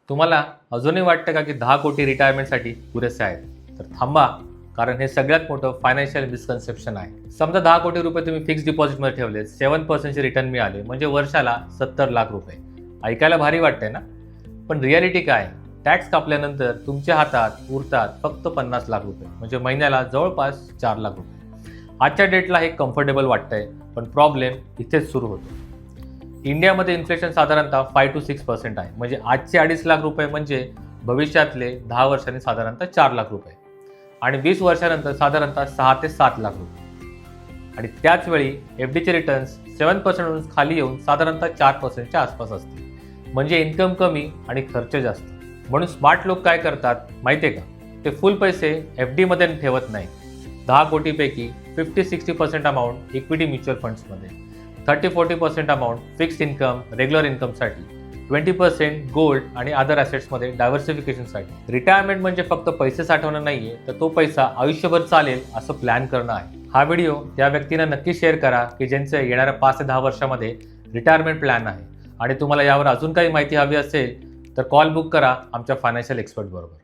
तुम्हाला अजूनही वाटतं का की 10 कोटी रिटायरमेंटसाठी पुरेसे आहेत? तर थांबा, कारण हे सगळ्यात मोठं फायनान्शियल मिसकन्सेप्शन आहे. समजा 10 कोटी रुपये तुम्ही फिक्स डिपॉझिटमध्ये ठेवले, 7% रिटर्न मिळाले, म्हणजे वर्षाला 70 लाख रुपये. ऐकायला भारी वाटतंय ना? पण रियालिटी काय? टॅक्स कापल्यानंतर तुमच्या हातात उरतात फक्त 50 लाख रुपये, म्हणजे महिन्याला जवळपास 4 लाख रुपये. आजच्या डेटला हे कम्फर्टेबल वाटतंय, पण प्रॉब्लेम इथेच सुरू होतो. इंडियामध्ये इन्फ्लेशन साधारणतः 5 to 6% आहे, म्हणजे आजचे 2.5 लाख रुपये म्हणजे भविष्यातले 10 वर्षांनी साधारणतः 4 लाख रुपये आणि 20 वर्षानंतर साधारणतः 6 ते 7 लाख रुपये. आणि त्याच वेळी एफडीचे रिटर्न्स 7% खाली येऊन साधारणतः 4%च्या आसपास असते, म्हणजे इन्कम कमी आणि खर्च जास्त. म्हणून स्मार्ट लोक काय करतात माहिती आहे का? ते फुल पैसे एफडीमध्ये ठेवत नाही. 10 कोटीपैकी 50-60% अमाऊंट इक्विटी म्युच्युअल फंड्समध्ये, 30-40% अमाऊंट फिक्स्ड इन्कम रेग्युलर इन्कमसाठी, 20% गोल्ड आणि अदर ॲसेट्समध्ये डायव्हर्सिफिकेशनसाठी. रिटायरमेंट म्हणजे फक्त पैसे साठवणं नाहीये, तर तो पैसा आयुष्यभर चालेल असं प्लॅन करणं आहे. हा व्हिडिओ त्या व्यक्तींना नक्की शेअर करा की ज्यांचं येणाऱ्या 5 ते 10 वर्षामध्ये रिटायरमेंट प्लॅन आहे. आणि तुम्हाला यावर अजून काही माहिती हवी असेल तर कॉल बुक करा आमच्या फायनान्शियल एक्सपर्ट बरोबर.